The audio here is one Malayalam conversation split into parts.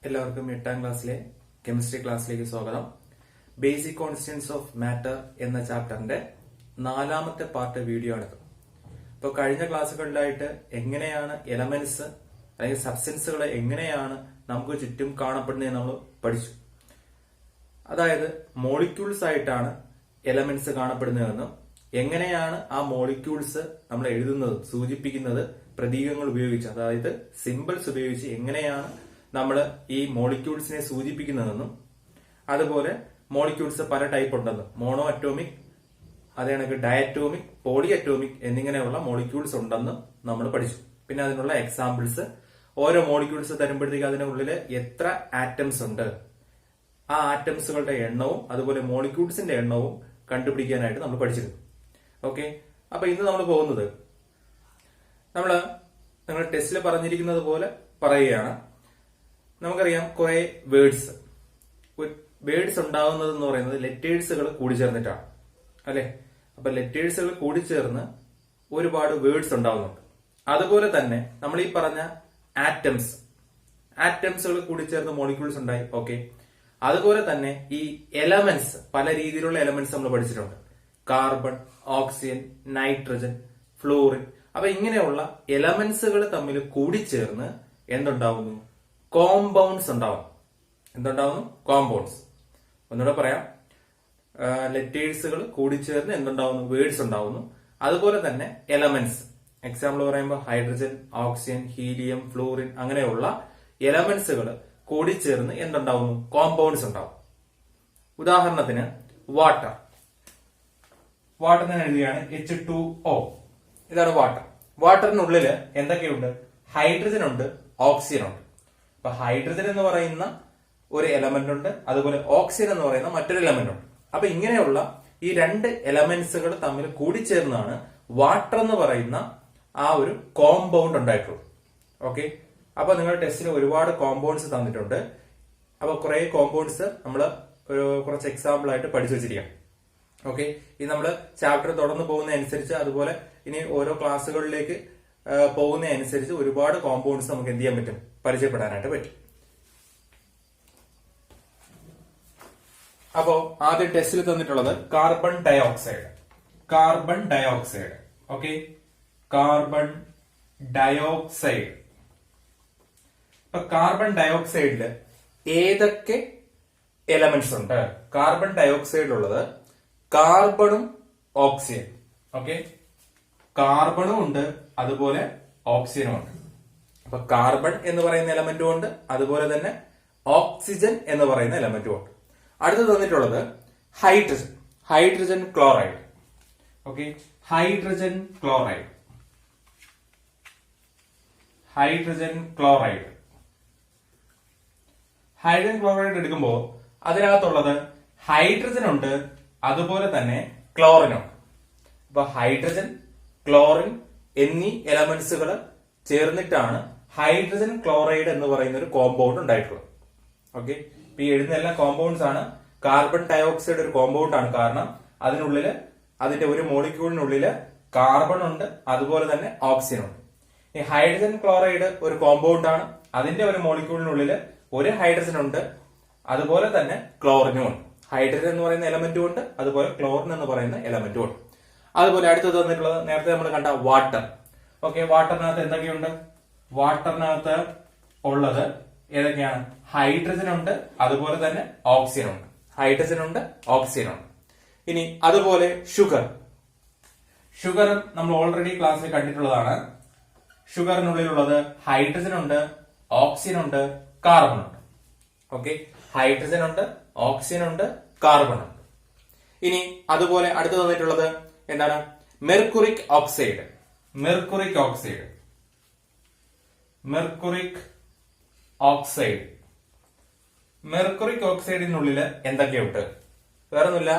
എല്ലാവർക്കും 8ാം ക്ലാസ്സിലെ കെമിസ്ട്രി ക്ലാസ്സിലേക്ക് സ്വാഗതം. ബേസിക് കോൺസ്റ്റന്റ്സ് ഓഫ് മാറ്റർ എന്ന ചാപ്റ്ററിന്റെ 4ാമത്തെ പാർട്ട് വീഡിയോ ആണിത്. അപ്പോൾ കഴിഞ്ഞ ക്ലാസ്സുകളിലായിട്ട് എങ്ങനെയാണ് എലമെന്റ്സ് അല്ലെങ്കിൽ സബ്സ്റ്റൻസുകൾ എങ്ങനെയാണ് നമുക്ക് ചുറ്റും കാണപ്പെടുന്നത് നമ്മൾ പഠിച്ചു. അതായത് മോളിക്യൂൾസ് ആയിട്ടാണ് എലമെന്റ്സ് കാണപ്പെടുന്നതെന്നും എങ്ങനെയാണ് ആ മോളിക്യൂൾസ് നമ്മൾ എഴുതുന്നത് സൂചിപ്പിക്കുന്നത് പ്രതീകങ്ങൾ ഉപയോഗിച്ച്, അതായത് സിമ്പിൾസ് ഉപയോഗിച്ച് എങ്ങനെയാണ് നമ്മൾ ഈ മോളിക്യൂൾസിനെ സൂചിപ്പിക്കുന്നതെന്നും അതുപോലെ മോളിക്യൂൾസ് പല ടൈപ്പ് ഉണ്ടെന്നും മോണോ അറ്റോമിക്, അതേ കണക്ക് ഡയറ്റോമിക്, പോളി അറ്റോമിക് എന്നിങ്ങനെയുള്ള മോളിക്യൂൾസ് ഉണ്ടെന്നും നമ്മൾ പഠിച്ചു. പിന്നെ അതിനുള്ള എക്സാമ്പിൾസ്, ഓരോ മോളിക്യൂൾസ് തരുമ്പോഴത്തേക്ക് അതിനുള്ളിൽ എത്ര ആറ്റംസ് ഉണ്ട്, ആ ആറ്റംസുകളുടെ എണ്ണവും അതുപോലെ മോളിക്യൂൾസിന്റെ എണ്ണവും കണ്ടുപിടിക്കാനായിട്ട് നമ്മൾ പഠിച്ചിരുന്നു. ഓക്കെ, അപ്പൊ ഇന്ന് നമ്മൾ പോകുന്നത് നിങ്ങൾ ടെസ്റ്റിൽ പറഞ്ഞിരിക്കുന്നത് പോലെ പറയുകയാണ്. നമുക്കറിയാം കുറെ വേർഡ്സ് ഉണ്ടാകുന്നത് എന്ന് പറയുന്നത് ലെറ്റേഴ്സുകൾ കൂടിച്ചേർന്നിട്ടാണ് അല്ലെ. അപ്പൊ ലെറ്റേഴ്സുകൾ കൂടിച്ചേർന്ന് ഒരുപാട് വേർഡ്സ് ഉണ്ടാകുന്നുണ്ട്. അതുപോലെ തന്നെ നമ്മൾ ഈ പറഞ്ഞ ആറ്റംസുകൾ കൂടിച്ചേർന്ന് മോളിക്യൂൾസ് ഉണ്ടായി. ഓക്കെ, അതുപോലെ തന്നെ ഈ എലമെന്റ്സ്, പല രീതിയിലുള്ള എലമെന്റ്സ് നമ്മൾ പഠിച്ചിട്ടുണ്ട്. Carbon, oxygen, nitrogen, florin. അപ്പൊ ഇങ്ങനെയുള്ള എലമെന്റ്സുകൾ തമ്മിൽ കൂടിച്ചേർന്ന് എന്തുണ്ടാവുന്നു? കോമ്പൗണ്ട്സ് ഉണ്ടാവും. എന്തുണ്ടാവുന്നു? കോമ്പൗണ്ട്സ്. ഒന്നുകൂടെ പറയാം, ലെറ്റേഴ്സുകൾ കൂടിച്ചേർന്ന് എന്തുണ്ടാവുന്നു? വേർഡ്സ് ഉണ്ടാവുന്നു. അതുപോലെ തന്നെ എലമെന്റ്സ്, എക്സാമ്പിൾ പറയുമ്പോൾ ഹൈഡ്രജൻ, ഓക്സിജൻ, ഹീലിയം, ഫ്ലൂറിൻ അങ്ങനെയുള്ള എലമെന്റ്സുകൾ കൂടിച്ചേർന്ന് എന്തുണ്ടാവുന്നു? കോമ്പൗണ്ട്സ് ഉണ്ടാവും. ഉദാഹരണത്തിന് വാട്ടർ ഞാൻ എഴുതിയാണ് H2O. ഇതാണ് വാട്ടർ. വാട്ടറിനുള്ളിൽ എന്തൊക്കെയുണ്ട്? ഹൈഡ്രജൻ ഉണ്ട്, ഓക്സിജൻ ഉണ്ട്. അപ്പൊ ഹൈഡ്രജൻ എന്ന് പറയുന്ന ഒരു എലമെന്റ് ഉണ്ട്, അതുപോലെ ഓക്സിജൻ എന്ന് പറയുന്ന മറ്റൊരു എലമെന്റ് ഉണ്ട്. അപ്പൊ ഇങ്ങനെയുള്ള ഈ രണ്ട് എലമെന്റ്സുകൾ തമ്മിൽ കൂടിച്ചേർന്നാണ് വാട്ടർ എന്ന് പറയുന്ന ആ ഒരു കോമ്പൗണ്ട് ഉണ്ടായിട്ടുള്ളത്. ഓക്കെ, അപ്പൊ നിങ്ങളുടെ ടെസ്റ്റിൽ ഒരുപാട് കോമ്പൗണ്ട്സ് തന്നിട്ടുണ്ട്. അപ്പൊ കുറെ കോമ്പൗണ്ട്സ് നമ്മൾ കുറച്ച് എക്സാമ്പിൾ ആയിട്ട് പഠിച്ചു വെച്ചിരിക്കാം. ഓക്കെ, ഇത് നമ്മൾ ചാപ്റ്റർ തുടർന്ന് പോകുന്ന അനുസരിച്ച്, അതുപോലെ ഇനി ഓരോ ക്ലാസ്സുകളിലേക്ക് പോകുന്ന അനുസരിച്ച് ഒരുപാട് കോമ്പൗണ്ട്സ് നമുക്ക് എന്ത് ചെയ്യാൻ പറ്റും? പരിചയപ്പെടാനായിട്ട് പറ്റും. അപ്പോ ആദ്യം ടെസ്റ്റിൽ തന്നിട്ടുള്ളത് carbon dioxide. Okay, carbon dioxide. ഇപ്പൊ കാർബൺ ഡയോക്സൈഡില് ഏതൊക്കെ എലമെന്റ്സ് ഉണ്ട്? കാർബൺ ഡയോക്സൈഡിലുള്ളത് കാർബണും ഓക്സിജൻ. ഓക്കെ, കാർബണും ഉണ്ട്, അതുപോലെ ഓക്സിജനും ഉണ്ട്. അപ്പൊ കാർബൺ എന്ന് പറയുന്ന എലമെന്റും ഉണ്ട്, അതുപോലെ തന്നെ ഓക്സിജൻ എന്ന് പറയുന്ന എലമെന്റും ഉണ്ട്. അടുത്ത് തന്നിട്ടുള്ളത് hydrogen chloride. Okay, hydrogen chloride എടുക്കുമ്പോൾ അതിനകത്തുള്ളത് ഹൈഡ്രജൻ ഉണ്ട്, അതുപോലെ തന്നെ ക്ലോറിനുണ്ട്. അപ്പൊ ഹൈഡ്രജൻ, ക്ലോറിൻ എന്നീ എലമെന്റ്സുകൾ ചേർന്നിട്ടാണ് ഹൈഡ്രജൻ ക്ലോറൈഡ് എന്ന് പറയുന്ന ഒരു കോമ്പൗണ്ട് ഉണ്ടായിട്ടുള്ളത്. ഓക്കെ, ഇപ്പൊ ഈ എഴുതുന്ന എല്ലാ കോമ്പൗണ്ട്സ് ആണ്. കാർബൺ ഡയോക്സൈഡ് ഒരു കോമ്പൗണ്ട് ആണ്, കാരണം അതിനുള്ളില് അതിന്റെ ഒരു മോളിക്യൂളിനുള്ളില് കാർബൺ ഉണ്ട്, അതുപോലെ തന്നെ ഓക്സിജൻ ഉണ്ട്. ഈ ഹൈഡ്രജൻ ക്ലോറൈഡ് ഒരു കോമ്പൗണ്ട് ആണ്, അതിന്റെ ഒരു മോളിക്യൂളിനുള്ളില് ഒരു ഹൈഡ്രജൻ ഉണ്ട്, അതുപോലെ തന്നെ ക്ലോറിനും ഉണ്ട്. ഹൈഡ്രജൻ എന്ന് പറയുന്ന എലമെന്റും ഉണ്ട്, അതുപോലെ ക്ലോറിൻ എന്ന് പറയുന്ന എലമെന്റും ഉണ്ട്. അതുപോലെ അടുത്തത് തന്നിട്ടുള്ളത് നേരത്തെ നമ്മൾ കണ്ട വാട്ടർ. ഓക്കെ, വാട്ടറിനകത്ത് എന്തൊക്കെയുണ്ട്? വാട്ടറിനകത്ത് ഉള്ളത് ഏതൊക്കെയാണ്? ഹൈഡ്രജൻ ഉണ്ട്, അതുപോലെ തന്നെ ഓക്സിജൻ ഉണ്ട്. ഇനി അതുപോലെ ഷുഗർ നമ്മൾ ഓൾറെഡി ക്ലാസ്സിൽ കണ്ടിട്ടുള്ളതാണ്. ഷുഗറിനുള്ളിലുള്ളത് ഹൈഡ്രജൻ ഉണ്ട്, ഓക്സിജൻ ഉണ്ട്, കാർബൺ ഉണ്ട്. ഓക്കെ, ഹൈഡ്രജൻ ഉണ്ട്, ഓക്സിജൻ ഉണ്ട്, കാർബൺ ഉണ്ട്. ഇനി അതുപോലെ അടുത്ത് തന്നിട്ടുള്ളത് എന്താണ്? മെർക്കുറിക് ഓക്സൈഡിനുള്ളിൽ എന്തൊക്കെയുണ്ട്? വേറൊന്നുമില്ല,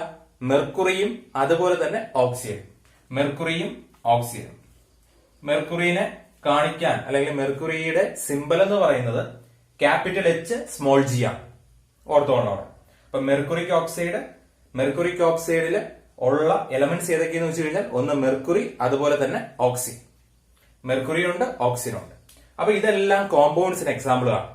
മെർക്കുറിയും അതുപോലെ തന്നെ ഓക്സിജൻ. മെർക്കുറിനെ കാണിക്കാൻ, അല്ലെങ്കിൽ മെർക്കുറിയുടെ സിമ്പൽ എന്ന് പറയുന്നത് ക്യാപിറ്റൽ H സ്മോൾ g ആണ്. ഓർത്തോണം. അപ്പൊ മെർക്കുറിക് ഓക്സൈഡില് ഉള്ള എലമെന്റ്സ് ഏതൊക്കെയെന്ന് വെച്ച് കഴിഞ്ഞാൽ ഒന്ന് മെർക്കുറി, അതുപോലെ തന്നെ ഓക്സിജൻ. മെർക്കുറി ഉണ്ട്, ഓക്സിജൻ ഉണ്ട്. അപ്പൊ ഇതെല്ലാം കോമ്പൗണ്ട്സിന് എക്സാമ്പിൾ ആണ്.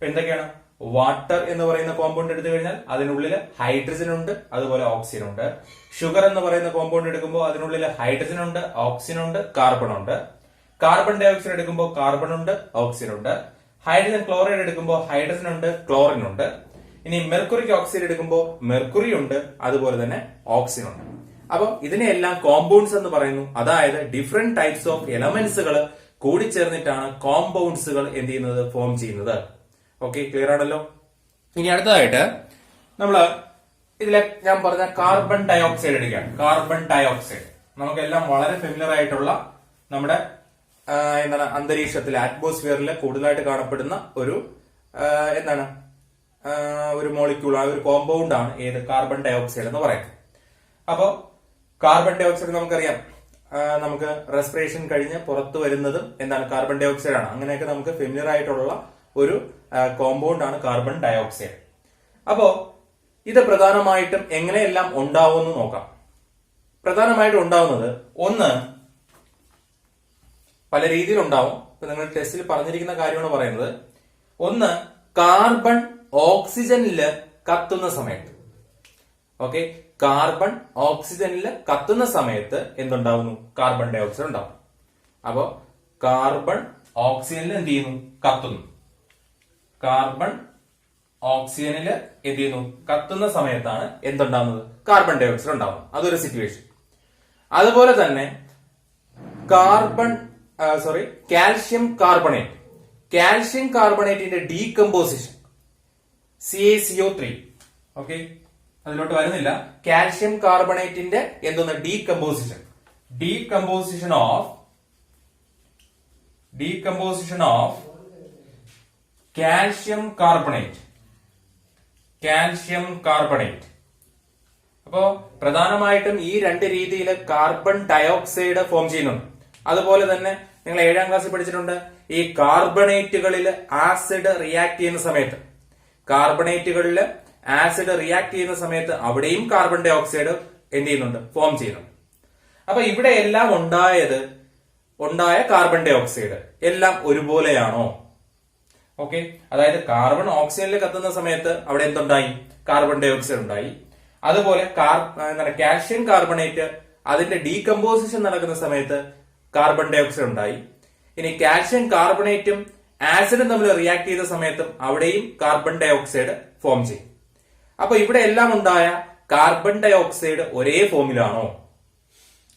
എന്തൊക്കെയാണ്? വാട്ടർ എന്ന് പറയുന്ന കോമ്പൗണ്ട് എടുത്തു കഴിഞ്ഞാൽ അതിനുള്ളിൽ ഹൈഡ്രജൻ ഉണ്ട്, അതുപോലെ ഓക്സിജൻ ഉണ്ട്. ഷുഗർ എന്ന് പറയുന്ന കോമ്പൗണ്ട് എടുക്കുമ്പോൾ അതിനുള്ളിൽ ഹൈഡ്രജൻ ഉണ്ട്, ഓക്സിജൻ ഉണ്ട്, കാർബൺ ഉണ്ട്. കാർബൺ ഡൈ ഓക്സൈഡ് എടുക്കുമ്പോൾ കാർബൺ ഉണ്ട്, ഓക്സിജൻ ഉണ്ട്. ഹൈഡ്രജൻ ക്ലോറൈഡ് എടുക്കുമ്പോൾ ഹൈഡ്രജൻ ഉണ്ട്, ക്ലോറിൻ ഉണ്ട്. ഇനി മെർക്കുറിക് ഓക്സൈഡ് എടുക്കുമ്പോൾ മെർക്കുറി ഉണ്ട്, അതുപോലെ തന്നെ ഓക്സിജൻ ഉണ്ട്. അപ്പൊ ഇതിനെല്ലാം കോമ്പൗണ്ട്സ് എന്ന് പറയുന്നു. അതായത് ഡിഫറെന്റ് ടൈപ്സ് ഓഫ് എലമെന്റ്സുകൾ കൂടിച്ചേർന്നിട്ടാണ് കോമ്പൗണ്ട്സുകൾ എന്ത് ചെയ്യുന്നത്? ഫോം ചെയ്യുന്നത്. ഓക്കെ, ക്ലിയർ ആണല്ലോ. ഇനി അടുത്തതായിട്ട് നമ്മള് ഇതിലെ ഞാൻ പറഞ്ഞ കാർബൺ ഡൈ ഓക്സൈഡ് എടുക്കുകയാണ്. കാർബൺ ഡൈ ഓക്സൈഡ് നമുക്കെല്ലാം വളരെ ഫെമിലർ ആയിട്ടുള്ള നമ്മുടെ എന്താണ് അന്തരീക്ഷത്തിലെ അറ്റ്മോസ്ഫിയറിൽ കൂടുതലായിട്ട് കാണപ്പെടുന്ന ഒരു എന്താണ് ഒരു മോളിക്യൂൾ, ആ ഒരു കോമ്പൗണ്ട് ആണ് ഏത്? കാർബൺ ഡൈ ഓക്സൈഡ് എന്ന് പറയുന്നത്. അപ്പോ കാർബൺ ഡൈ ഓക്സൈഡ് നമുക്കറിയാം, നമുക്ക് റെസ്പിറേഷൻ കഴിഞ്ഞ് പുറത്തു വരുന്നതും എന്താണ്? കാർബൺ ഡൈ ഓക്സൈഡ് ആണ്. അങ്ങനെയൊക്കെ നമുക്ക് ഫെമിലിയർ ആയിട്ടുള്ള ഒരു കോമ്പൗണ്ട് ആണ് കാർബൺ ഡൈ ഓക്സൈഡ്. അപ്പോ ഇത് പ്രധാനമായിട്ടും എങ്ങനെയെല്ലാം ഉണ്ടാവുമെന്ന് നോക്കാം. പ്രധാനമായിട്ടും ഉണ്ടാവുന്നത് ഒന്ന്, പല രീതിയിൽ ഉണ്ടാവും. ഇപ്പൊ നിങ്ങൾ ടെസ്റ്റിൽ പറഞ്ഞിരിക്കുന്ന കാര്യമാണ് പറയുന്നത്. ഒന്ന്, കാർബൺ ഓക്സിജനില് കത്തുന്ന സമയത്ത്. ഓക്കെ, കാർബൺ ഓക്സിജനില് കത്തുന്ന സമയത്ത് എന്തുണ്ടാവുന്നു? കാർബൺ ഡൈ ഓക്സൈഡ് ഉണ്ടാവും. അപ്പോ കാർബൺ ഓക്സിജനിൽ എന്ത് ചെയ്യുന്നു? കത്തുന്നു. കാർബൺ ഓക്സിജനില് എന്ത് ചെയ്യുന്നു? കത്തുന്ന സമയത്താണ് എന്തുണ്ടാവുന്നത്? കാർബൺ ഡൈ ഓക്സൈഡ് ഉണ്ടാവുന്നത്. അതൊരു സിറ്റുവേഷൻ. അതുപോലെ തന്നെ കാൽഷ്യം കാർബണേറ്റ്. കാൽഷ്യം കാർബണേറ്റിന്റെ ഡീകമ്പോസിഷൻ CaCO3. ഓക്കെ, അതിലോട്ട് വരുന്നില്ല. കാൽഷ്യം കാർബണേറ്റിന്റെ എന്തോന്ന്? Decomposition of calcium carbonate. അപ്പോ പ്രധാനമായിട്ടും ഈ രണ്ട് രീതിയിൽ കാർബൺ ഡയോക്സൈഡ് ഫോം ചെയ്യുന്നുണ്ട്. അതുപോലെ തന്നെ നിങ്ങൾ 7ാം ക്ലാസ്സിൽ പഠിച്ചിട്ടുണ്ട്, ഈ കാർബണേറ്റുകളിൽ ആസിഡ് റിയാക്ട് ചെയ്യുന്ന സമയത്ത് അവിടെയും കാർബൺ ഡൈ ഓക്സൈഡ് എന്ത് ചെയ്യുന്നുണ്ട്? ഫോം ചെയ്യുന്നുണ്ട്. അപ്പൊ ഇവിടെ എല്ലാം ഉണ്ടായ കാർബൺ ഡൈ ഓക്സൈഡ് എല്ലാം ഒരുപോലെയാണോ? ഓക്കെ, അതായത് കാർബൺ ഓക്സിജനിൽ കത്തുന്ന സമയത്ത് അവിടെ എന്തുണ്ടായി? കാർബൺ ഡൈ ഓക്സൈഡ് ഉണ്ടായി. അതുപോലെ കാൽഷ്യം കാർബണേറ്റ് അതിന്റെ ഡീകമ്പോസിഷൻ നടക്കുന്ന സമയത്ത് കാർബൺ ഡൈ ഓക്സൈഡ് ഉണ്ടായി. ഇനി കാൽഷ്യം കാർബണേറ്റും ആസിഡും തമ്മിൽ റിയാക്ട് ചെയ്ത സമയത്തും അവിടെയും കാർബൺ ഡൈ ഓക്സൈഡ് ഫോം ചെയ്യും. അപ്പൊ ഇവിടെ എല്ലാം ഉണ്ടായ കാർബൺ ഡൈ ഓക്സൈഡ് ഒരേ ഫോമിലാണോ?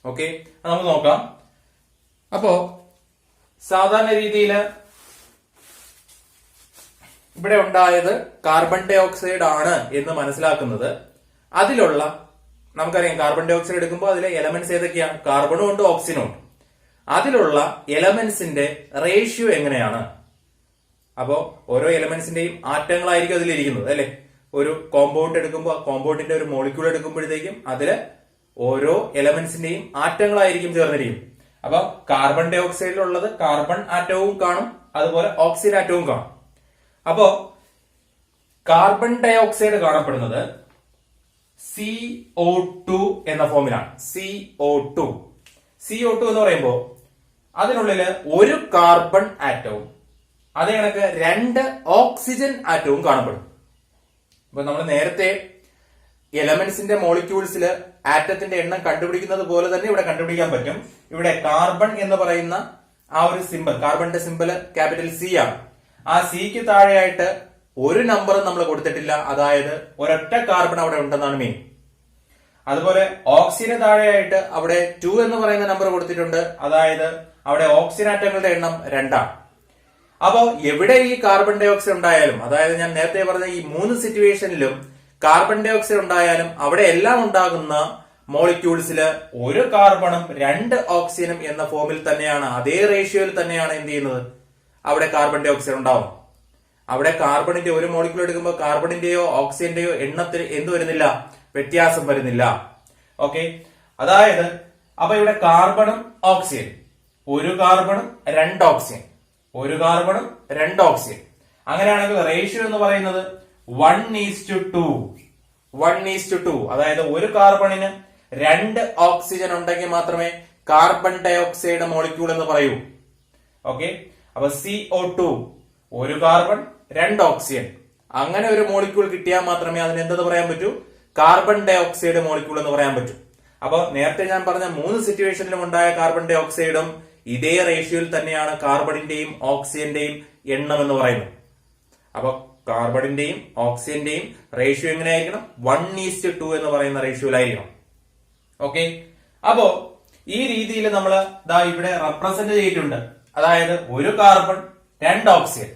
ഓക്കെ, നമുക്ക് നോക്കാം. അപ്പോ സാധാരണ രീതിയിൽ ഇവിടെ ഉണ്ടായത് കാർബൺ ഡൈ ഓക്സൈഡ് ആണ് എന്ന് മനസ്സിലാക്കുന്നത് അതിലുള്ള, നമുക്കറിയാം കാർബൺ ഡൈ ഓക്സൈഡ് എടുക്കുമ്പോൾ അതിലെ എലമെന്റ്സ് ഏതൊക്കെയാണ്? കാർബണും ഉണ്ട്, ഓക്സിജനും ഉണ്ട്. അതിലുള്ള എലമെന്റ്സിന്റെ റേഷ്യോ എങ്ങനെയാണ്? അപ്പോ ഓരോ എലമെന്റ്സിന്റെയും ആറ്റങ്ങളായിരിക്കും അതിലിരിക്കുന്നത്, അല്ലെ? ഒരു കോമ്പൗണ്ട് എടുക്കുമ്പോൾ കോമ്പൗണ്ടിന്റെ ഒരു മോളിക്യൂൾ എടുക്കുമ്പോഴത്തേക്കും അതില് ഓരോ എലമെന്റ്സിന്റെയും ആറ്റങ്ങളായിരിക്കും ചേർന്നിരിക്കും. അപ്പൊ കാർബൺ ഡൈ ഓക്സൈഡിലുള്ളത് കാർബൺ ആറ്റവും കാണും, അതുപോലെ ഓക്സിജൻ ആറ്റവും കാണും. അപ്പോ കാർബൺ ഡൈ ഓക്സൈഡ് കാണപ്പെടുന്നത് CO2 എന്ന ഫോമിലാണ്. CO2 എന്ന് പറയുമ്പോൾ അതിനുള്ളില് ഒരു കാർബൺ ആറ്റവും അതേ കണക്ക് 2 ഓക്സിജൻ ആറ്റവും കാണപ്പെടും. അപ്പൊ നമ്മൾ നേരത്തെ എലമെന്റ്സിന്റെ മോളിക്യൂൾസിൽ ആറ്റത്തിന്റെ എണ്ണം കണ്ടുപിടിക്കുന്നത് പോലെ തന്നെ ഇവിടെ കണ്ടുപിടിക്കാൻ പറ്റും. ഇവിടെ കാർബൺ എന്ന് പറയുന്ന ആ ഒരു സിമ്പൽ, കാർബണിന്റെ സിമ്പൽ ക്യാപിറ്റൽ C ആണ്. ആ സിക്ക് താഴെയായിട്ട് ഒരു നമ്പറും നമ്മൾ കൊടുത്തിട്ടില്ല, അതായത് ഒരൊറ്റ കാർബൺ അവിടെ ഉണ്ടെന്നാണ് മീൻ. അതുപോലെ ഓക്സിജന് താഴെയായിട്ട് അവിടെ 2 എന്ന് പറയുന്ന നമ്പർ കൊടുത്തിട്ടുണ്ട്, അതായത് അവിടെ ഓക്സിജൻ ആറ്റങ്ങളുടെ എണ്ണം 2 ആണ്. അപ്പോ എവിടെ ഈ കാർബൺ ഡൈ ഓക്സൈഡ് ഉണ്ടായാലും, അതായത് ഞാൻ നേരത്തെ പറഞ്ഞ ഈ 3 സിറ്റുവേഷനിലും കാർബൺ ഡൈ ഓക്സൈഡ് ഉണ്ടായാലും അവിടെ എല്ലാം ഉണ്ടാകുന്ന മോളിക്യൂൾസില് ഒരു കാർബണും 2 ഓക്സിജനും എന്ന ഫോമിൽ തന്നെയാണ്, അതേ റേഷ്യോയിൽ തന്നെയാണ് എന്ത് ചെയ്യുന്നത്? അവിടെ കാർബൺ ഡൈ ഓക്സൈഡ് ഉണ്ടാവും. അവിടെ കാർബണിന്റെ ഒരു മോളിക്യൂൾ എടുക്കുമ്പോൾ കാർബണിന്റെയോ ഓക്സിജന്റെയോ എണ്ണത്തിൽ എന്ത് വരുന്നില്ല? വ്യത്യാസം വരുന്നില്ല. ഓക്കെ, അതായത് അപ്പൊ ഇവിടെ കാർബണും ഓക്സിജൻ, ഒരു കാർബണും 2 ഓക്സിജൻ, ഒരു കാർബണും 2 ഓക്സിജൻ. അങ്ങനെയാണെങ്കിൽ റേഷ്യോ എന്ന് പറയുന്നത് 1:2. 1:2, അതായത് ഒരു കാർബണിന് 2 ഓക്സിജൻ ഉണ്ടെങ്കിൽ മാത്രമേ കാർബൺ ഡൈ ഓക്സൈഡ് മോളിക്യൂൾ എന്ന് പറയൂ. ഓക്കെ, അപ്പൊ CO2 ഒരു കാർബൺ 2 ഓക്സിജൻ, അങ്ങനെ ഒരു മോളിക്യൂൾ കിട്ടിയാൽ മാത്രമേ അതിന് എന്തെന്ന് പറയാൻ പറ്റൂ, കാർബൺ ഡൈ ഓക്സൈഡ് മോളിക്യൂൾ എന്ന് പറയാൻ പറ്റൂ. അപ്പൊ നേരത്തെ ഞാൻ പറഞ്ഞ 3 സിറ്റുവേഷനിലും ഉണ്ടായ കാർബൺ ഡൈ ഓക്സൈഡും ഇതേ റേഷ്യോയിൽ തന്നെയാണ് കാർബണിന്റെയും ഓക്സിജന്റെയും എണ്ണം എന്ന് പറയുന്നത്. അപ്പൊ കാർബണിന്റെയും ഓക്സിജന്റെയും റേഷ്യോ എങ്ങനെയായിരിക്കണം? 1:2 എന്ന് പറയുന്ന റേഷ്യോയിലായിരിക്കണം. ഓക്കെ, അപ്പോ ഈ രീതിയിൽ നമ്മൾ ഇവിടെ റെപ്രസെന്റ് ചെയ്തിട്ടുണ്ട്. അതായത് ഒരു കാർബൺ 2 ഓക്സിജൻ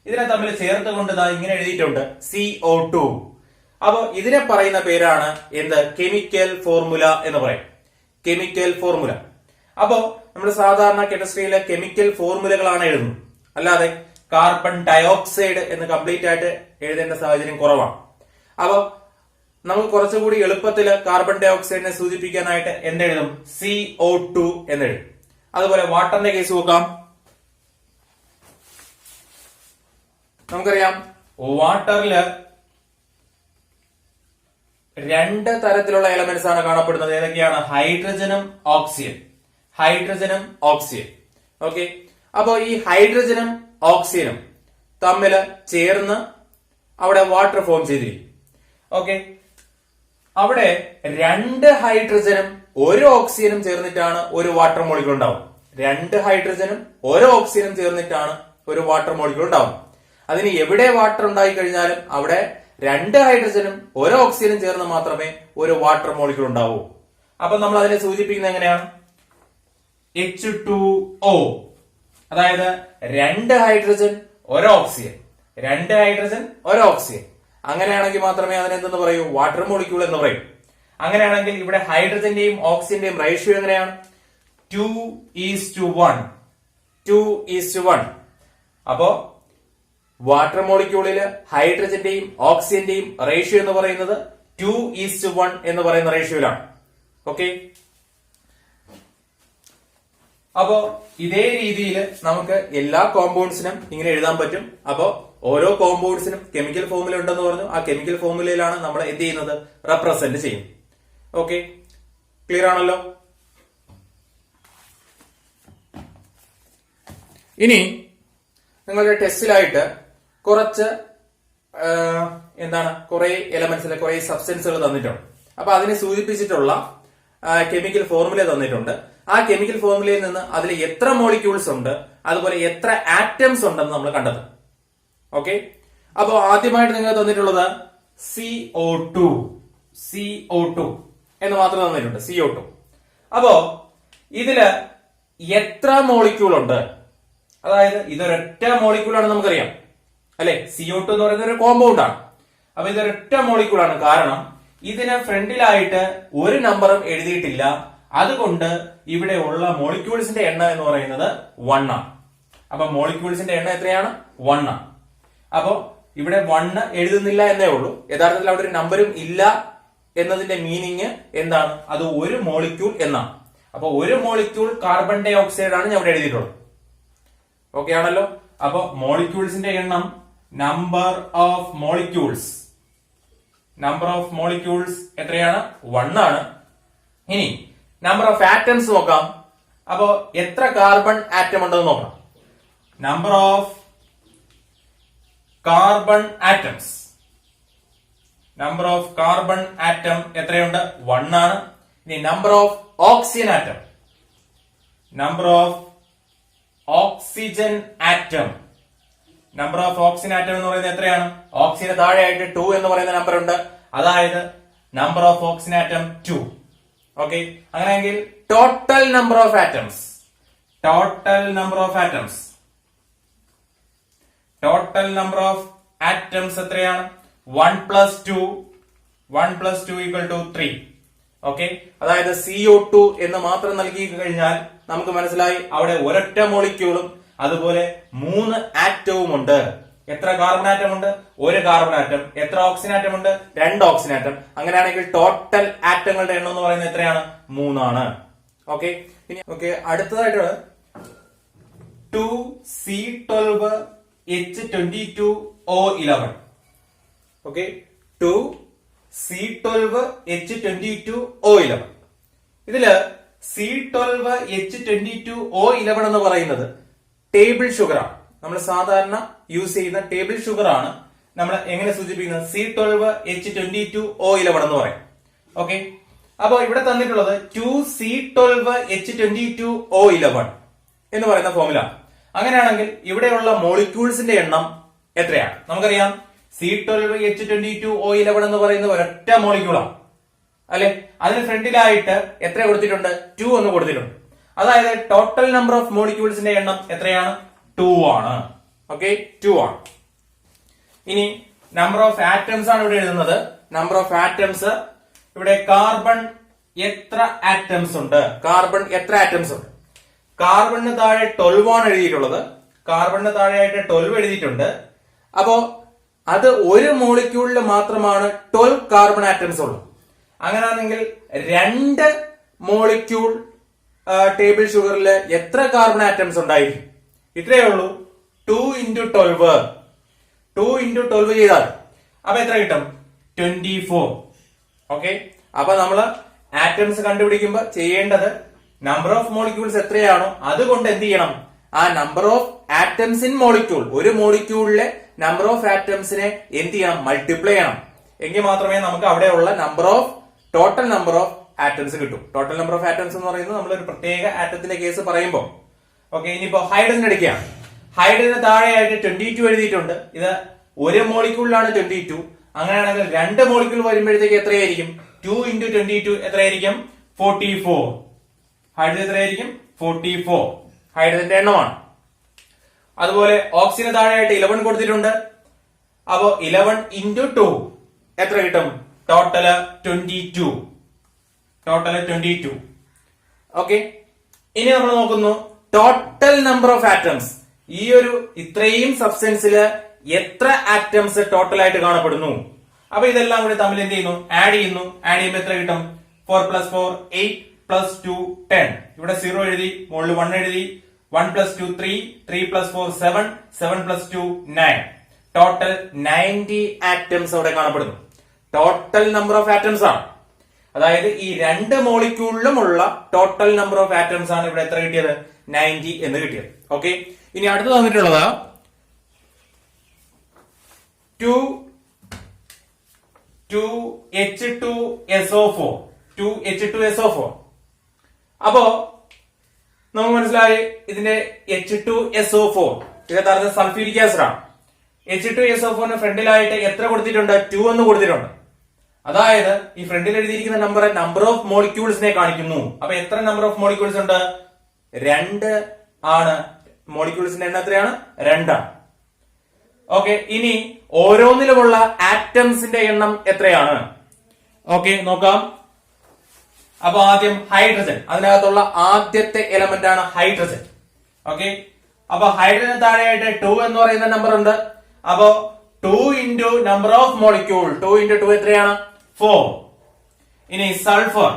ഇതിനെ തമ്മിൽ ചേർത്ത് കൊണ്ട് ഇങ്ങനെ എഴുതിയിട്ടുണ്ട് CO2. അപ്പോ ഇതിനെ പറയുന്ന പേരാണ് എന്ത്? കെമിക്കൽ ഫോർമുല എന്ന് പറയും. Chemical formula. അപ്പോ നമ്മൾ സാധാരണ കെമിസ്ട്രിയിലെ കെമിക്കൽ ഫോർമുലകളാണ് എഴുതുന്നത്, അല്ലാതെ കാർബൺ ഡയോക്സൈഡ് എന്ന് കംപ്ലീറ്റ് ആയിട്ട് എഴുതേണ്ട സാഹചര്യം കുറവാണ്. അപ്പോ നമുക്ക് കുറച്ചുകൂടി എളുപ്പത്തിൽ കാർബൺ ഡൈ ഓക്സൈഡിനെ സൂചിപ്പിക്കാനായിട്ട് എന്തെഴുതും? CO2 എന്നെഴുതും. അതുപോലെ വാട്ടറിന്റെ കേസ് നോക്കാം. നമുക്കറിയാം വാട്ടറില് 2 തരത്തിലുള്ള എലമെന്റ്സ് ആണ് കാണപ്പെടുന്നത്. ഏതൊക്കെയാണ്? ഹൈഡ്രജനും ഓക്സിജൻ. ഹൈഡ്രജനും ഓക്സിജൻ. ഓക്കെ, അപ്പോ ഈ ഹൈഡ്രജനും ഓക്സിജനും തമ്മിൽ ചേർന്ന് അവിടെ വാട്ടർ ഫോം ചെയ്തിരിക്കും. ഓക്കെ, അവിടെ 2 ഹൈഡ്രജനും 1 ഓക്സിജനും ചേർന്നിട്ടാണ് ഒരു വാട്ടർ മോളിക്യൂൾ ഉണ്ടാവും. 2 ഹൈഡ്രജനും 1 ഓക്സിജനും ചേർന്നിട്ടാണ് ഒരു വാട്ടർ മോളിക്യൂൾ ഉണ്ടാവും. അതിന് എവിടെ വാട്ടർ ഉണ്ടായി കഴിഞ്ഞാലും അവിടെ 2 ഹൈഡ്രജനും 1 ഓക്സിജനും ചേർന്ന് മാത്രമേ ഒരു വാട്ടർ മോളിക്യൂൾ ഉണ്ടാവൂ. അപ്പൊ നമ്മൾ അതിനെ സൂചിപ്പിക്കുന്നത് എങ്ങനെയാണ്? H2O. അതായത് 2 ഹൈഡ്രജൻ 1 ഓക്സിജൻ, 2 ഹൈഡ്രജൻ 1 ഓക്സിജൻ. അങ്ങനെയാണെങ്കിൽ മാത്രമേ അതിനെന്തെന്ന് പറയൂ? വാട്ടർ മോളിക്യൂൾ എന്ന് പറയും. അങ്ങനെയാണെങ്കിൽ ഇവിടെ ഹൈഡ്രജന്റെയും ഓക്സിജന്റെയും റേഷ്യോ എങ്ങനെയാണ്? 2:1. 2:1. അപ്പോ വാട്ടർ മോളിക്യൂളില് ഹൈഡ്രജന്റെയും ഓക്സിജന്റെയും റേഷ്യോ എന്ന് പറയുന്നത് 2:1 എന്ന് പറയുന്ന റേഷ്യോയിലാണ്. ഓക്കെ, അപ്പോ ഇതേ രീതിയിൽ നമുക്ക് എല്ലാ കോമ്പൗണ്ട്സിനും ഇങ്ങനെ എഴുതാൻ പറ്റും. അപ്പോ ഓരോ കോമ്പൗണ്ട്സിനും കെമിക്കൽ ഫോർമുല ഉണ്ടെന്ന് പറഞ്ഞു. ആ കെമിക്കൽ ഫോർമുലയിലാണ് നമ്മൾ എന്ത് ചെയ്യുന്നത്? റെപ്രസെന്റ് ചെയ്യും. ഓക്കെ, ക്ലിയർ ആണല്ലോ? ഇനി നിങ്ങളുടെ ടെസ്റ്റിലായിട്ട് കുറച്ച് കുറെ എലമെന്റ്സിലെ കുറെ സബ്സ്റ്റൻസുകൾ തന്നിട്ടുണ്ട്. അപ്പൊ അതിനെ സൂചിപ്പിച്ചിട്ടുള്ള കെമിക്കൽ ഫോർമുല തന്നിട്ടുണ്ട്. ആ കെമിക്കൽ ഫോർമുലയിൽ നിന്ന് അതിൽ എത്ര മോളിക്യൂൾസ് ഉണ്ട്, അതുപോലെ എത്ര ആറ്റംസ് ഉണ്ടെന്ന് നമ്മൾ കണ്ടെത്തും. ഓക്കെ, അപ്പോ ആദ്യമായിട്ട് നിങ്ങൾ തന്നിട്ടുള്ളത് CO2 എന്ന് മാത്രം തന്നിട്ടുണ്ട്. CO2. അപ്പോ ഇതില് എത്ര മോളിക്യൂൾ ഉണ്ട്? അതായത് ഇതൊരൊറ്റ മോളിക്യൂൾ ആണ്, നമുക്കറിയാം അല്ലെ? CO2 എന്ന് പറയുന്നത് ഒരു കോമ്പൗണ്ട് ആണ്. അപ്പൊ ഇതൊരൊറ്റ മോളിക്യൂൾ ആണ്. കാരണം ഇതിന് ഫ്രണ്ടിലായിട്ട് ഒരു നമ്പറും എഴുതിയിട്ടില്ല. അതുകൊണ്ട് ഇവിടെ ഉള്ള മോളിക്യൂൾസിന്റെ എണ്ണം എന്ന് പറയുന്നത് 1 ആണ്. അപ്പൊ മോളിക്യൂൾസിന്റെ എണ്ണം എത്രയാണ്? 1 ആണ്. അപ്പോ ഇവിടെ 1 എഴുതുന്നില്ല എന്നേ ഉള്ളൂ. യഥാർത്ഥത്തിൽ അവിടെ ഒരു നമ്പരും ഇല്ല എന്നതിന്റെ മീനിങ് എന്താണ്? അത് ഒരു മോളിക്യൂൾ എന്നാണ്. അപ്പൊ ഒരു മോളിക്യൂൾ കാർബൺ ഡൈ ഓക്സൈഡ് ആണ് ഞാൻ ഇവിടെ എഴുതിയിട്ടുള്ളത്. ഓക്കെ ആണല്ലോ? അപ്പൊ മോളിക്യൂൾസിന്റെ എണ്ണം, നമ്പർ ഓഫ് മോളിക്യൂൾസ് എത്രയാണ്? 1 ആണ്. ഇനി നമ്പർ ഓഫ് ആറ്റംസ് നോക്കാം. അപ്പോ എത്ര കാർബൺ ആറ്റം ഉണ്ടെന്ന് നോക്കാം. നമ്പർ ഓഫ് കാർബൺ ആറ്റം എത്രയുണ്ട്? 1 ആണ്. ഇനി നമ്പർ ഓഫ് ഓക്സിജൻ ആറ്റം എന്ന് പറയുന്നത് എത്രയാണ്? ഓക്സിജന് താഴെയായിട്ട് 2 എന്ന് പറയുന്ന നമ്പർ ഉണ്ട്. അതായത് number of oxygen atom 2. Okay, അങ്ങനെയെങ്കിൽ ടോട്ടൽ നമ്പർ ഓഫ് ആറ്റംസ് എത്രയാണ്? 1 + 2 = 3. ഓക്കെ, അതായത് CO2 എന്ന് മാത്രം നൽകി കഴിഞ്ഞാൽ നമുക്ക് മനസ്സിലായി അവിടെ ഒരൊറ്റ മോളിക്യൂളും അതുപോലെ 3 ആറ്റവും ഉണ്ട്. എത്ര കാർബൺ ആറ്റം ഉണ്ട്? 1 കാർബൺ ആറ്റം. എത്ര ഓക്സിജൻ ആറ്റം ഉണ്ട്? 2 ഓക്സിജൻ ആറ്റം. അങ്ങനെയാണെങ്കിൽ ടോട്ടൽ ആറ്റങ്ങളുടെ എണ്ണം എന്ന് പറയുന്നത് എത്രയാണ്? 3 ആണ്. ഓക്കെ, ഇനി അടുത്തതായിട്ട് 2C12H22O11. Okay, 2C12H22O11. ഇതില് C12H22O11 എന്ന് പറയുന്നത് ടേബിൾ ഷുഗറാണ്. നമ്മൾ സാധാരണ യൂസ് ചെയ്യുന്ന ടേബിൾ ഷുഗർ ആണ് നമ്മൾ എങ്ങനെ സൂചിപ്പിക്കുന്നത് C12H22O11 എന്ന് പറയും. ഓക്കെ, അപ്പൊ ഇവിടെ തന്നിട്ടുള്ളത് 2C12H22O11 എന്ന് പറയുന്ന ഫോർമുല. അങ്ങനെയാണെങ്കിൽ ഇവിടെയുള്ള മോളിക്യൂൾസിന്റെ എണ്ണം എത്രയാണ്? നമുക്കറിയാം C12H22O11 എന്ന് പറയുന്ന ഒരൊറ്റ മോളിക്യൂളാണ് അല്ലെ. അതിന് ഫ്രണ്ടിലായിട്ട് എത്ര കൊടുത്തിട്ടുണ്ട്? 2 എന്ന് കൊടുത്തിട്ടുണ്ട്. അതായത് ടോട്ടൽ നമ്പർ ഓഫ് മോളിക്യൂൾസിന്റെ എണ്ണം എത്രയാണ്? 2 ആണ്. ഓക്കെ, 2 ആണ്. ഇനി നമ്പർ ഓഫ് ആറ്റംസ് ആണ് ഇവിടെ എഴുതുന്നത്. നമ്പർ ഓഫ് ആറ്റംസ് ഇവിടെ കാർബൺ എത്ര ആറ്റംസ് ഉണ്ട്? കാർബൺ എത്ര ആറ്റംസ് ഉണ്ട്? കാർബണിന് താഴെ 12 ആണ് എഴുതിയിട്ടുള്ളത്. കാർബണിന് താഴെയായിട്ട് 12 എഴുതിയിട്ടുണ്ട്. അപ്പോ അത് ഒരു മോളിക്യൂളിൽ മാത്രമാണ് 12 കാർബൺ ആറ്റംസ് ഉള്ളത്. അങ്ങനെയാണെങ്കിൽ 2 മോളിക്യൂൾ ടേബിൾ ഷുഗറിൽ എത്ര കാർബൺ ആറ്റംസ് ഉണ്ടായിരിക്കും? ഇത്രയേ ഉള്ളൂ. 2 into 12. 2 into 12 ചെയ്താൽ അപ്പൊ എത്ര കിട്ടും? 24. ഓക്കെ, അപ്പൊ നമ്മള് ആറ്റംസ് കണ്ടുപിടിക്കുമ്പോ ചെയ്യേണ്ടത് നമ്പർ ഓഫ് മോളിക്യൂൾസ് എത്രയാണോ അതുകൊണ്ട് എന്ത് ചെയ്യണം? ആ number of atoms in molecule, ഒരു മോളിക്യൂളിലെ നമ്പർ ഓഫ് ആറ്റംസിനെ എന്ത് ചെയ്യണം? മൾട്ടിപ്ലൈ ചെയ്യണം. എങ്കിൽ മാത്രമേ നമുക്ക് അവിടെയുള്ള ടോട്ടൽ നമ്പർ ഓഫ് ആറ്റംസ് കിട്ടും. ടോട്ടൽ നമ്പർ ഓഫ് ആറ്റംസ് എന്ന് പറയുന്നത് നമ്മൾ ഒരു പ്രത്യേക ആറ്റത്തിന്റെ കേസ് പറയുമ്പോൾ. ഓക്കെ, ഇനിയിപ്പോ ഹൈഡ്രജൻ എടുക്കുകയാണ്. ഹൈഡ്രജന് താഴെയായിട്ട് 22 എഴുതിയിട്ടുണ്ട്. ഇത് ഒരു മോളിക്യൂളിലാണ് 22. അങ്ങനെയാണെങ്കിൽ 2 മോളിക്യൂൾ വരുമ്പോഴത്തേക്ക് എത്രയായിരിക്കും? 2 into 22 എത്രയായിരിക്കും? 44. ഹൈഡ്രജൻ എത്രയായിരിക്കും? 44 ഹൈഡ്രജന്റെ എണ്ണമാണ്. അതുപോലെ ഓക്സിജന് താഴെയായിട്ട് 11 കൊടുത്തിട്ടുണ്ട്. അപ്പോ 11 into 2 എത്ര കിട്ടും? ടോട്ടല് 22. ടോട്ടല് 22. ഓക്കെ, ഇനി നമ്മൾ നോക്കുന്നു ടോട്ടൽ നമ്പർ ഓഫ് ആറ്റംസ്. ഈ ഒരു ഇത്രയും സബ്സ്റ്റൻസില് എത്ര ആറ്റംസ് ടോട്ടൽ ആയിട്ട് കാണപ്പെടുന്നു? അപ്പൊ ഇതെല്ലാം കൂടി തമ്മിൽ എന്ത് ചെയ്യുന്നു? ആഡ് ചെയ്യുന്നു. ആഡ് ചെയ്യുമ്പോൾ എത്ര കിട്ടും? 4 + 4 8 + 2 10. ഇവിടെ 0 എഴുതി, മുകളിൽ 1 എഴുതി. 1 + 2 3, 3 + 4 7, 7 + 2 9. ടോട്ടൽ 90 ആറ്റംസ് അവിടെ കാണപ്പെടുന്നു. ടോട്ടൽ നമ്പർ ഓഫ് ആറ്റംസ് ആണ്. അതായത് ഈ 2 മോളിക്യൂളിലുമുള്ള ടോട്ടൽ നമ്പർ ഓഫ് ആറ്റംസ് ആണ് ഇവിടെ എത്ര കിട്ടിയത്? 90 എന്ന് കിട്ടിയത്. ഓക്കെ, ഇനി അടുത്ത് തന്നിട്ടുള്ളത് 2H2SO4. 2H2SO4. അപ്പോ നമുക്ക് മനസ്സിലായി ഇതിന്റെ H2SO4 ഇത് യഥാർത്ഥ സൾഫ്യൂരിക് ആസിഡ് ആണ്. H2SO4 ഫ്രണ്ടിലായിട്ട് എത്ര കൊടുത്തിട്ടുണ്ട്? 2 എന്ന് കൊടുത്തിട്ടുണ്ട്. അതായത് ഈ ഫ്രണ്ടിൽ എഴുതിയിരിക്കുന്ന നമ്പർ ഓഫ് മോളിക്യൂൾസിനെ കാണിക്കുന്നു. അപ്പൊ എത്ര നമ്പർ ഓഫ് മോളിക്യൂൾസ് ഉണ്ട്? 2 ആണ്. മോളിക്യൂൾസിന്റെ എണ്ണം എത്രയാണ്? 2 ആണ്. ഓക്കെ, ഇനി ഓരോന്നിലുമുള്ള ആറ്റംസിന്റെ എണ്ണം എത്രയാണ്? ഓക്കെ, നോക്കാം. അപ്പൊ ആദ്യം ഹൈഡ്രജൻ, അതിനകത്തുള്ള ആദ്യത്തെ എലമെന്റ് ആണ് ഹൈഡ്രജൻ. ഓക്കെ, അപ്പൊ ഹൈഡ്രജന് താഴെയായിട്ട് 2 എന്ന് പറയുന്ന നമ്പർ ഉണ്ട്. അപ്പോ 2 into number of molecule. 2 into 2 എത്രയാണ്? 4. ഇനി സൾഫർ.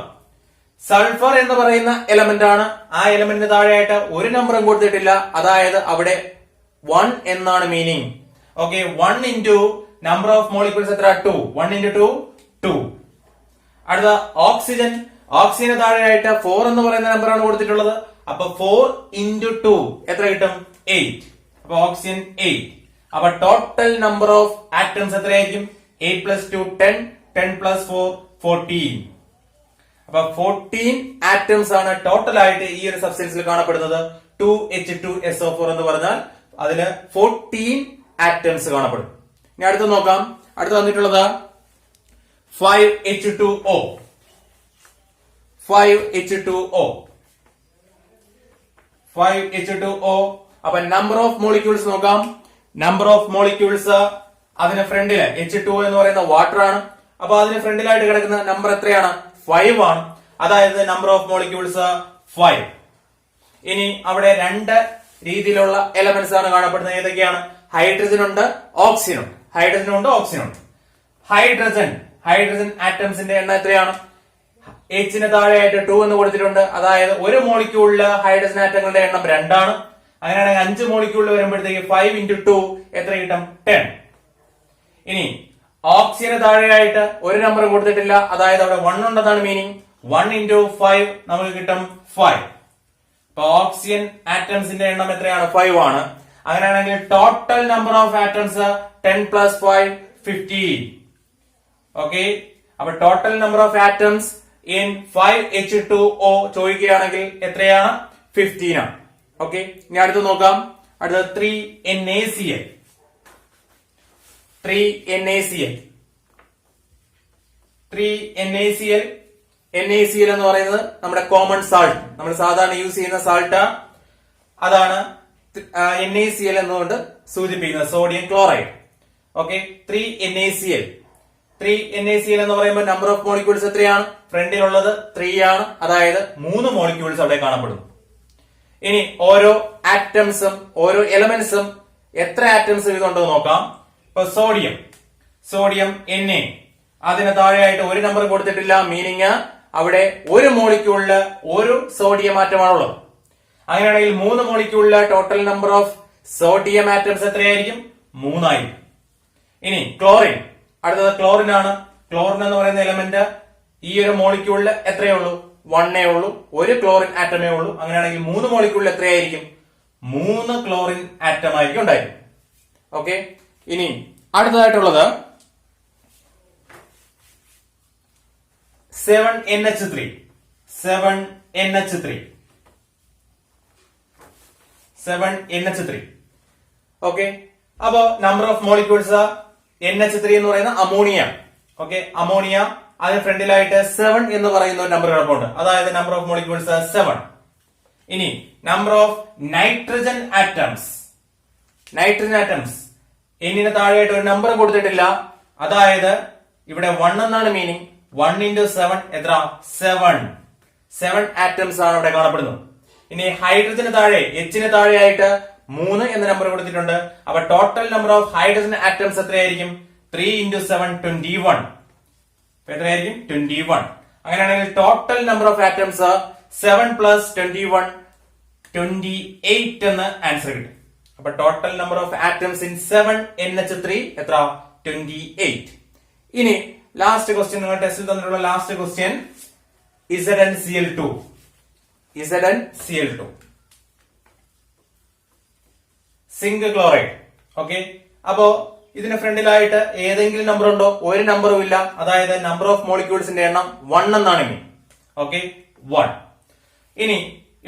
സൾഫർ എന്ന് പറയുന്ന എലമെന്റ് ആണ്. ആ എലമെന്റിന് താഴെയായിട്ട് ഒരു നമ്പറും കൊടുത്തിട്ടില്ല. അതായത് അവിടെ 1 എന്നാണ് meaning. Okay, 1 into number of molecules എത്ര? 2. 1 into 2 2. അടുത്ത ഓക്സിജൻ. ഓക്സിജന് താഴെയായിട്ട് 4 എന്ന് പറയുന്ന നമ്പറാണ് കൊടുത്തിട്ടുള്ളത്. അപ്പൊ 4 into 2 എത്ര കിട്ടും? 8. അപ്പൊ ഓക്സിജൻ 8. അപ്പൊ ടോട്ടൽ നമ്പർ ഓഫ് ആറ്റംസ് എത്രയായിരിക്കും? 8 + 2 10, 10 + 4 14. അപ്പൊ 14 ആറ്റംസ് ആണ് ടോട്ടൽ ആയിട്ട് ഈ ഒരു സബ്സ്റ്റൻസിൽ കാണപ്പെടുന്നത്. 2H2SO4 എന്ന് പറഞ്ഞാൽ അതില് 14 ആറ്റംസ് കാണപ്പെടും. ഇനി അടുത്ത് നോക്കാം. അടുത്ത് വന്നിട്ടുള്ളത് 5H2O. 5H2O. 5H2O. അപ്പൊ നമ്പർ ഓഫ് മോളിക്യൂൾസ് നോക്കാം. നമ്പർ ഓഫ് മോളിക്യൂൾസ് അതിന് ഫ്രണ്ടില് H2O എന്ന് പറയുന്ന വാട്ടർ ആണ്. അപ്പൊ അതിന് ഫ്രണ്ടിലായിട്ട് കിടക്കുന്ന നമ്പർ എത്രയാണ്? 5 ആണ്. അതായത് നമ്പർ ഓഫ് മോളിക്യൂൾസ് 5. ഇനി അവിടെ 2 രീതിയിലുള്ള എലമെന്റ്സ് ആണ് കാണപ്പെടുന്നത്. ഏതൊക്കെയാണ്? ഹൈഡ്രജൻ ഉണ്ട്, ഓക്സിജൻ ഉണ്ട്. ഹൈഡ്രജൻ ഉണ്ട്, ഓക്സിജൻ ഉണ്ട്. ഹൈഡ്രജൻ ആറ്റംസിന്റെ എണ്ണം എത്രയാണ്? Hന് താഴെയായിട്ട് 2 എന്ന് കൊടുത്തിട്ടുണ്ട്. അതായത് ഒരു മോളിക്യൂളില് ഹൈഡ്രജൻ ആറ്റങ്ങളുടെ എണ്ണം 2 ആണ്. അങ്ങനെയാണെങ്കിൽ 5 മോളിക്യൂളിൽ വരുമ്പോഴത്തേക്ക് 5 into 2 എത്ര കിട്ടും? 10. ഇനി ഓക്സിജന് താഴെയായിട്ട് ഒരു നമ്പർ കൊടുത്തിട്ടില്ല. അതായത് അവിടെ 1 ഉണ്ടെന്നാണ് മീനിങ്. 1 into 5 നമുക്ക് കിട്ടും 5. അപ്പൊ ഓക്സിജൻ ആറ്റംസിന്റെ എണ്ണം എത്രയാണ്? 5 ആണ്. അങ്ങനെയാണെങ്കിൽ total number of atoms 10 plus 5 15. Okay, അപ്പൊ total number of atoms in 5H2O ചോദിക്കുകയാണെങ്കിൽ എത്രയാണ്? 15 ആണ്. ഓക്കെ, ഇനി അടുത്ത് നോക്കാം. അടുത്ത 3NaCl. 3NaCl NaCl എന്ന് പറയുന്നത് നമ്മുടെ കോമൺ സാൾട്ട്, നമ്മൾ സാധാരണ യൂസ് ചെയ്യുന്ന സാൾട്ട്. അതാണ് NaCl എന്നുകൊണ്ട് സൂചിപ്പിക്കുന്നത്, സോഡിയം ക്ലോറൈഡ്. ഓക്കെ, 3NaCl എന്ന് പറയുമ്പോൾ നമ്പർ ഓഫ് മോളിക്യൂൾസ് എത്രയാണ്? ഫ്രണ്ടിലുള്ളത് 3 ആണ്, അതായത് 3 മോളിക്യൂൾസ് അവിടെ കാണപ്പെടുന്നു. ഇനി ഓരോ ആറ്റംസും ഓരോ എലമെന്റ്സും എത്ര ആറ്റംസ് ഇതുണ്ടോ നോക്കാം. ഇപ്പൊ സോഡിയം Na, അതിന് താഴെയായിട്ട് ഒരു നമ്പർ കൊടുത്തിട്ടില്ല. മീനിങ് അവിടെ ഒരു മോളിക്യൂളില് ഒരു സോഡിയം ആറ്റമാണുള്ളത്. അങ്ങനെയാണെങ്കിൽ 3 മോളിക്യൂളില് total number of sodium atoms എത്രയായിരിക്കും? 3 ആയിരിക്കും. ഇനി ക്ലോറിൻ, അടുത്തത് ക്ലോറിൻ ആണ്. ക്ലോറിൻ എന്ന് പറയുന്ന എലമെന്റ് ഈ ഒരു മോളിക്യൂളില് എത്രയേ ഉള്ളൂ? 1 ഉള്ളൂ, ഒരു ക്ലോറിൻ ആറ്റമേ ഉള്ളൂ. അങ്ങനെയാണെങ്കിൽ 3 മോളിക്യൂളിൽ എത്രയായിരിക്കും? 3 ക്ലോറിൻ ആറ്റം ആയിരിക്കും ഉണ്ടായിരിക്കും. ഓക്കെ, ഇനി അടുത്തതായിട്ടുള്ളത് 7NH3. ഓക്കെ, അപ്പോ നമ്പർ ഓഫ് മോളിക്യൂൾസ് NH3 എന്ന് പറയുന്ന അമോണിയ. ഓക്കെ, അമോണിയ, അതിന് ഫ്രണ്ടിലായിട്ട് 7 എന്ന് പറയുന്ന ഒരു നമ്പർ കിടപ്പുണ്ട്, അതായത് നമ്പർ ഓഫ് മോളിക്യൂൾസ് 7. ഇനി നമ്പർ ഓഫ് നൈട്രജൻ ആറ്റംസ് എന്നിന് താഴെയായിട്ട് ഒരു നമ്പർ കൊടുത്തിട്ടില്ല, അതായത് ഇവിടെ 1 എന്നാണ് മീനിങ്. 1 into 7 എത്ര? 7 ആറ്റംസ് ആണ് ഇവിടെ കാണപ്പെടുന്നത്. ഇനി ഹൈഡ്രജന് താഴെ, Hന് താഴെയായിട്ട് 3 എന്ന നമ്പർ കൊടുത്തിട്ടുണ്ട്. അപ്പൊ total number of hydrogen atoms എത്രയായിരിക്കും? 3 into 7 21. എത്രയായിരിക്കും? 21. അങ്ങനെയാണെങ്കിൽ total number of atoms 7 plus 21 28 എന്ന് ആൻസർ കിട്ടും. അപ്പൊ total number of atoms in 7NH3 എത്ര? 28. ഇനി ലാസ്റ്റ് ക്വസ്റ്റ്യൻ, നിങ്ങൾ ടെസ്റ്റിൽ തന്നിട്ടുള്ള last question ZnCl2. Zinc chloride. Okay, അപ്പോ ഇതിന് ഫ്രണ്ടിലായിട്ട് ഏതെങ്കിലും നമ്പർ ഉണ്ടോ? ഒരു നമ്പറും ഇല്ല, അതായത് നമ്പർ ഓഫ് മോളിക്യൂൾസിന്റെ എണ്ണം 1 എന്നാണ് മീൻ. ഓക്കെ, 1. ഇനി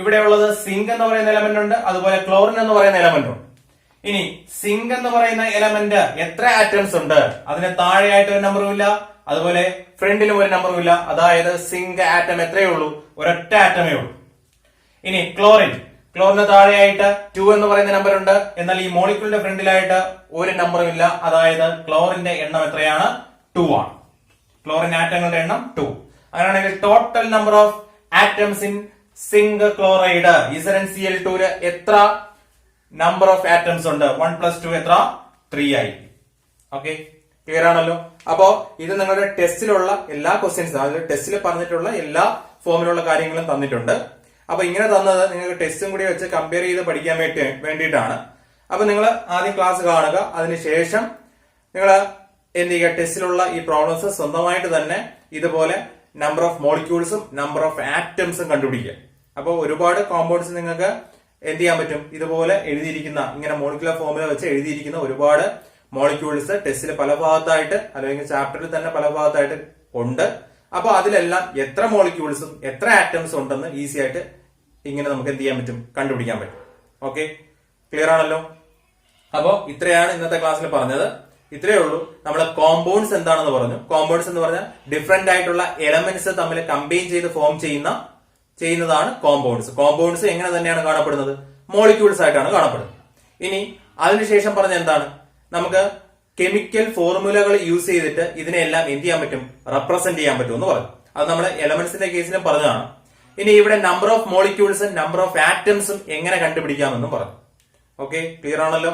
ഇവിടെ ഉള്ളത് സിങ്ക് എന്ന് പറയുന്ന എലമെന്റ് ഉണ്ട്, അതുപോലെ ക്ലോറിൻ എന്ന് പറയുന്ന എലമെന്റ് ഉണ്ട്. ഇനി സിങ്ക് എന്ന് പറയുന്ന എലമെന്റ് എത്ര ആറ്റംസ് ഉണ്ട്? അതിന് താഴെയായിട്ട് ഒരു നമ്പറും ഇല്ല, അതുപോലെ ഫ്രണ്ടിലും ഒരു നമ്പറും ഇല്ല, അതായത് സിങ്ക് ആറ്റം എത്രയേ ഉള്ളൂ? ഒരൊറ്റ ആറ്റമേ ഉള്ളൂ. ഇനി ക്ലോറിന് താഴെയായിട്ട് 2 എന്ന് പറയുന്ന നമ്പർ ഉണ്ട്, എന്നാൽ ഈ മോളിക്യൂളിന്റെ ഫ്രണ്ടിലായിട്ട് ഒരു നമ്പറും ഇല്ല, അതായത് ക്ലോറിന്റെ എണ്ണം എത്രയാണ്? 2 ആണ്. ക്ലോറിൻ ആറ്റങ്ങളുടെ എണ്ണം 2. അങ്ങനെയാണെങ്കിൽ total number of atoms in zinc chloride ZnCl2 എത്ര നമ്പർ ഓഫ് ആറ്റംസ് ഉണ്ട്? 1 plus 2 എത്ര? 3 ആയിരിക്കും. ഓക്കെ, ക്ലിയർ ആണല്ലോ. അപ്പോ ഇത് നിങ്ങളുടെ ടെസ്റ്റിലുള്ള എല്ലാ ക്വസ്റ്റ്യൻസും, അതായത് ടെസ്റ്റിൽ പറഞ്ഞിട്ടുള്ള എല്ലാ ഫോമിലുള്ള കാര്യങ്ങളും തന്നിട്ടുണ്ട്. അപ്പൊ ഇങ്ങനെ തന്നത് നിങ്ങൾക്ക് ടെസ്റ്റും കൂടി വെച്ച് കമ്പയർ ചെയ്ത് പഠിക്കാൻ വേണ്ടിയിട്ടാണ്. അപ്പൊ നിങ്ങൾ ആദ്യം ക്ലാസ് കാണുക, അതിനുശേഷം നിങ്ങൾ എന്ത് ചെയ്യുക? ടെസ്റ്റിലുള്ള ഈ പ്രോബ്ലംസ് സ്വന്തമായിട്ട് തന്നെ ഇതുപോലെ നമ്പർ ഓഫ് മോളിക്യൂൾസും നമ്പർ ഓഫ് ആറ്റംസും കണ്ടുപിടിക്കുക. അപ്പൊ ഒരുപാട് കോമ്പൗണ്ട്സ് നിങ്ങൾക്ക് എന്ത് ചെയ്യാൻ പറ്റും? ഇതുപോലെ എഴുതിയിരിക്കുന്ന, ഇങ്ങനെ മോളിക്കുലർ ഫോർമുല വെച്ച് എഴുതിയിരിക്കുന്ന ഒരുപാട് മോളിക്യൂൾസ് ടെസ്റ്റിൽ പല ഭാഗത്തായിട്ട് അല്ലെങ്കിൽ ചാപ്റ്ററിൽ തന്നെ പല ഭാഗത്തായിട്ട് ഉണ്ട്. അപ്പൊ അതിലെല്ലാം എത്ര മോളിക്യൂൾസും എത്ര ആറ്റംസും ഉണ്ടെന്ന് ഈസി ആയിട്ട് ഇങ്ങനെ നമുക്ക് എന്ത് ചെയ്യാൻ പറ്റും? കണ്ടുപിടിക്കാൻ പറ്റും. ഓക്കെ, ക്ലിയർ ആണല്ലോ. അപ്പോ ഇത്രയാണ് ഇന്നത്തെ ക്ലാസ്സിൽ പറഞ്ഞത്. ഇത്രയേ ഉള്ളൂ. നമ്മള് കോമ്പൗണ്ട്സ് എന്താണെന്ന് പറഞ്ഞു. കോമ്പൗണ്ട്സ് എന്ന് പറഞ്ഞാൽ ഡിഫറെന്റ് ആയിട്ടുള്ള എലമെന്റ്സ് തമ്മിൽ കമ്പൈൻ ചെയ്ത് ഫോം ചെയ്യുന്നതാണ് കോമ്പൗണ്ട്സ്. കോമ്പൗണ്ട്സ് എങ്ങനെ തന്നെയാണ് കാണപ്പെടുന്നത്? മോളിക്യൂൾസ് ആയിട്ടാണ് കാണപ്പെടുന്നത്. ഇനി അതിനുശേഷം പറഞ്ഞ എന്താണ്? നമുക്ക് കെമിക്കൽ ഫോർമുലകൾ യൂസ് ചെയ്തിട്ട് ഇതിനെല്ലാം എന്ത് ചെയ്യാൻ പറ്റും? റെപ്രസെന്റ് ചെയ്യാൻ പറ്റും എന്ന് പറഞ്ഞു. അത് നമ്മൾ എലമെന്റ്സിന്റെ കേസിലും പറഞ്ഞതാണ്. ഇനി ഇവിടെ നമ്പർ ഓഫ് മോളിക്യൂൾസും നമ്പർ ഓഫ് ആറ്റംസും എങ്ങനെ കണ്ടുപിടിക്കാമെന്നും പറഞ്ഞു. ഓക്കെ, ക്ലിയർ ആണല്ലോ.